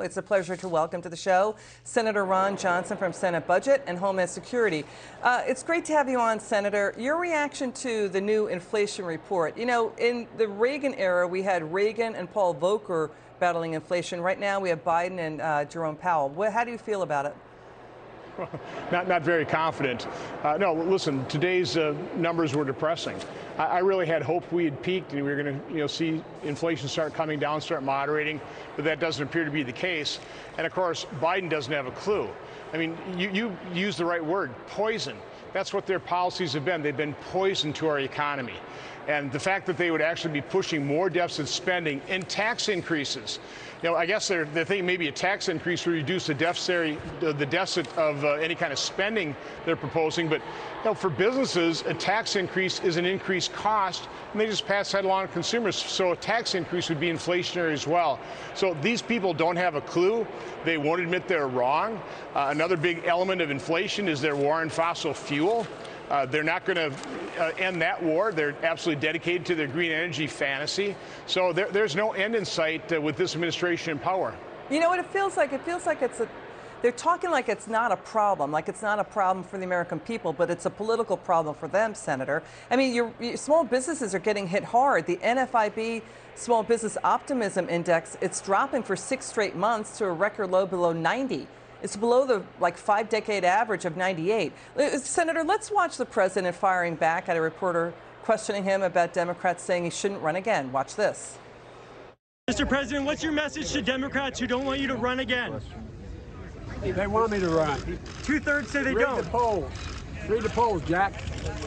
It's a pleasure to welcome to the show Senator Ron Johnson from Senate Budget and Homeland Security. It's great to have you on, Senator. Your reaction to the new inflation report. You know, in the Reagan era, we had Reagan and Paul Volcker battling inflation. Right now, we have Biden and Jerome Powell. How do you feel about it? Not very confident. No, listen, today's numbers were depressing. I really had hoped we had peaked and we were going to see inflation start coming down, start moderating, but that doesn't appear to be the case. And of course, Biden doesn't have a clue. I mean, you used the right word, poison. That's what their policies have been. They've been poison to our economy. And the fact that they would actually be pushing more deficit spending and tax increases. You know, I guess they're thinking maybe a tax increase would reduce the deficit of any kind of spending they're proposing. But you know, for businesses, a tax increase is an increased cost, and they just pass that along to consumers. So a tax increase would be inflationary as well. So these people don't have a clue. They won't admit they're wrong. Another big element of inflation is their war on fossil fuel. They're not going to end that war. They're absolutely dedicated to their green energy fantasy. So there's no end in sight with this administration in power. You know what it feels like? It feels like they're talking like it's not a problem, like it's not a problem for the American people, but it's a political problem for them, Senator. I mean, your small businesses are getting hit hard. The NFIB Small Business Optimism Index, it's dropping for 6 straight months to a record low below 90. It's below the 5-decade average of 98. Senator, let's watch the president firing back at a reporter questioning him about Democrats saying he shouldn't run again. Watch this. Mr. President, what's your message to Democrats who don't want you to run again? They want me to run. 2/3 say they don't. Read the polls. Read the polls, Jack.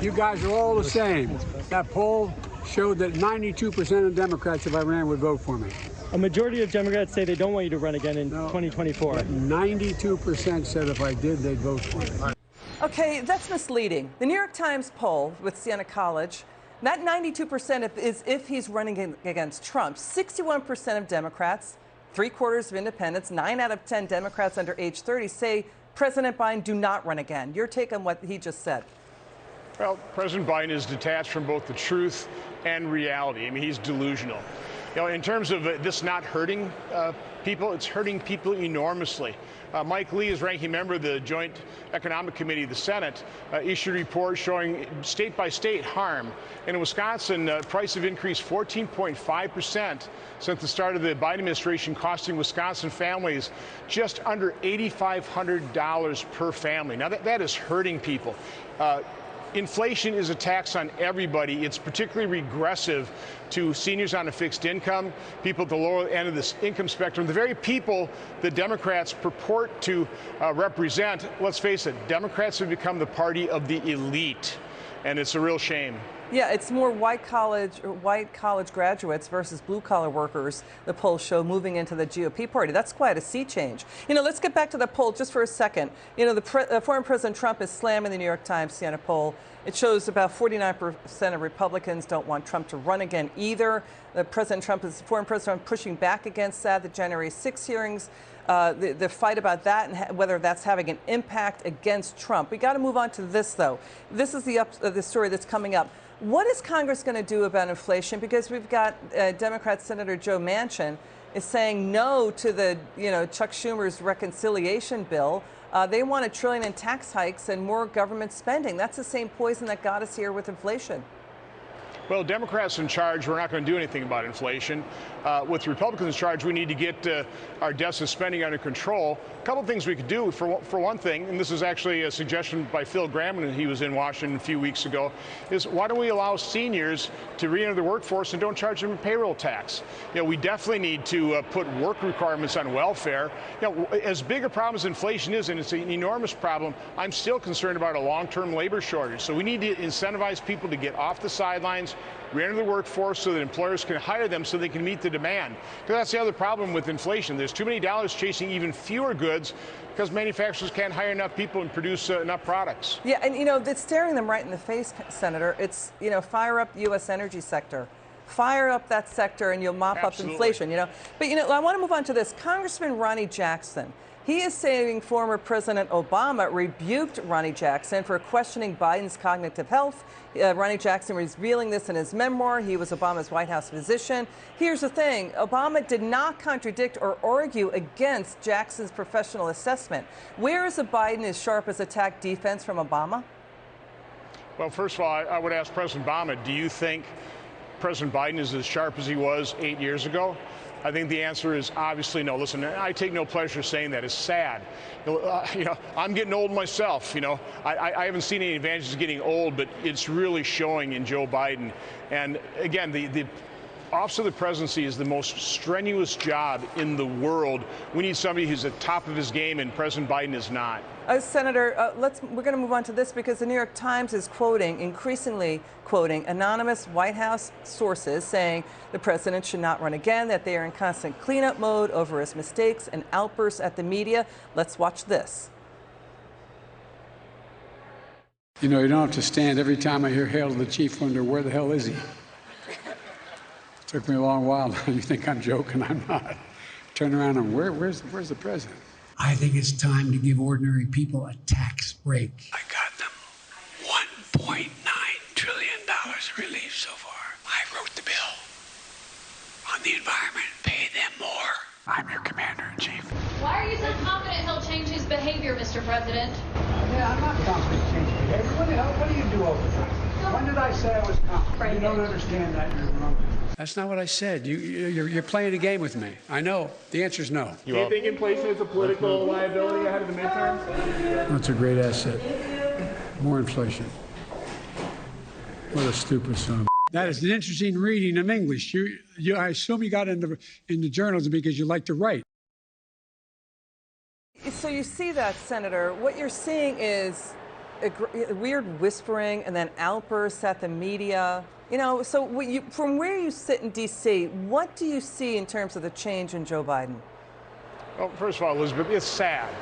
You guys are all the same. That poll showed that 92% of Democrats, if I ran, would vote for me. A majority of Democrats say they don't want you to run again in 2024. 92% said if I did, they'd vote for me. Okay, that's misleading. The New York Times poll with Siena College, that 92% is if he's running against Trump. 61% of Democrats, 3/4 of independents, 9 out of 10 Democrats under age 30 say President Biden do not run again. Your take on what he just said? Well, President Biden is detached from both the truth and reality. I mean, he's delusional. You know, in terms of this not hurting people, it's hurting people enormously. Mike Lee, as ranking member of the Joint Economic Committee of the Senate, issued a report showing state-by-state harm. And in Wisconsin, prices have increased 14.5% since the start of the Biden administration, costing Wisconsin families just under $8,500 per family. Now, that is hurting people. Inflation is a tax on everybody. It's particularly regressive to seniors on a fixed income, people at the lower end of this income spectrum, the very people the Democrats purport to represent. Let's face it, Democrats have become the party of the elite, and it's a real shame. Yeah, it's more white college graduates versus blue-collar workers, the polls show, moving into the GOP party. That's quite a sea change. You know, let's get back to the poll just for a second. You know, former President Trump is slamming the New York Times Siena poll. It shows about 49% of Republicans don't want Trump to run again either. Former President Trump pushing back against that, the January 6 hearings, the fight about that and whether that's having an impact against Trump. We got to move on to this, though. This is the story that's coming up. What is Congress going to do about inflation? Because we've got Democrat Senator Joe Manchin is saying no to the, Chuck Schumer's reconciliation bill. They want $1 trillion in tax hikes and more government spending. That's the same poison that got us here with inflation. Well, Democrats in charge, we're not going to do anything about inflation. With Republicans in charge, we need to get our deficit spending under control. A couple of things we could do, for one thing, and this is actually a suggestion by Phil Gramm when he was in Washington a few weeks ago, is why don't we allow seniors to re-enter the workforce and don't charge them a payroll tax? You know, we definitely need to put work requirements on welfare. You know, as big a problem as inflation is, and it's an enormous problem, I'm still concerned about a long-term labor shortage. So we need to incentivize people to get off the sidelines, re-enter the workforce so that employers can hire them so they can meet the demand. Because that's the other problem with inflation. There's too many dollars chasing even fewer goods because manufacturers can't hire enough people and produce enough products. Yeah, and it's staring them right in the face, Senator. It's, fire up the U.S. energy sector. Fire up that sector and you'll mop up inflation, But, I want to move on to this. Congressman Ronnie Jackson, he is saying former President Obama rebuked Ronnie Jackson for questioning Biden's cognitive health. Ronnie Jackson revealing this in his memoir. He was Obama's White House physician. Here's the thing. Obama did not contradict or argue against Jackson's professional assessment. Where is a Biden as sharp as attack defense from Obama? Well, first of all, I would ask President Obama, do you think President Biden is as sharp as he was 8 years ago? I think the answer is obviously no. Listen, I take no pleasure saying that. It's sad. I'm getting old myself. I haven't seen any advantages of getting old, but it's really showing in Joe Biden. And again, the Office of the Presidency is the most strenuous job in the world. We need somebody who's at the top of his game, and President Biden is not. Senator, we're going to move on to this because the New York Times is increasingly quoting anonymous White House sources saying the president should not run again, that they are in constant cleanup mode over his mistakes and outbursts at the media. Let's watch this. You don't have to stand every time I hear hail to the chief, wonder where the hell is he? Took me a long while. You think I'm joking? I'm not. Turn around and where's the president? I think it's time to give ordinary people a tax break. I got them $1.9 trillion relief so far. I wrote the bill on the environment. Pay them more. I'm your commander-in-chief. Why are you so confident he'll change his behavior, Mr. President? Yeah, I'm not confident he'll change behavior. What do you do all the time? When did I say I was confident? You don't understand that. You're wrong. That's not what I said. You're playing a game with me. I know. The answer is no. Do you think inflation is a political liability ahead of the midterms? That's a great asset. More inflation. What a stupid son of a... That is an interesting reading of English. I assume you got into journalism because you like to write. So you see that, Senator. What you're seeing is a weird whispering and then outbursts at the media. So from where you sit in D.C., what do you see in terms of the change in Joe Biden? Well, first of all, Elizabeth, it's sad.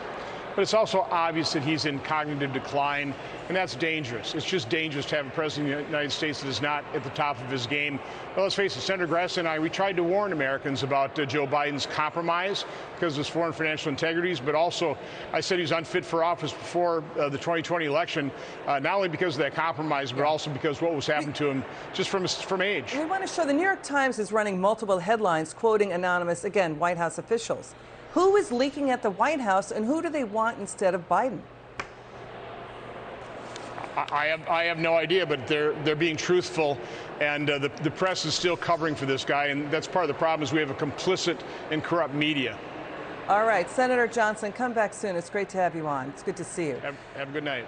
But it's also obvious that he's in cognitive decline, and that's dangerous. It's just dangerous to have a president of the United States that is not at the top of his game. Well, let's face it, Senator Grassley and I, we tried to warn Americans about Joe Biden's compromise because of his foreign financial integrities, but also I said he was unfit for office before the 2020 election, not only because of that compromise, but also because what was happening to him just from age. We want to show the New York Times is running multiple headlines quoting anonymous, again, White House officials. Who is leaking at the White House, and who do they want instead of Biden? I have no idea, but they're being truthful, and the press is still covering for this guy, and that's part of the problem is we have a complicit and corrupt media. All right, Senator Johnson, come back soon. It's great to have you on. It's good to see you. Have a good night.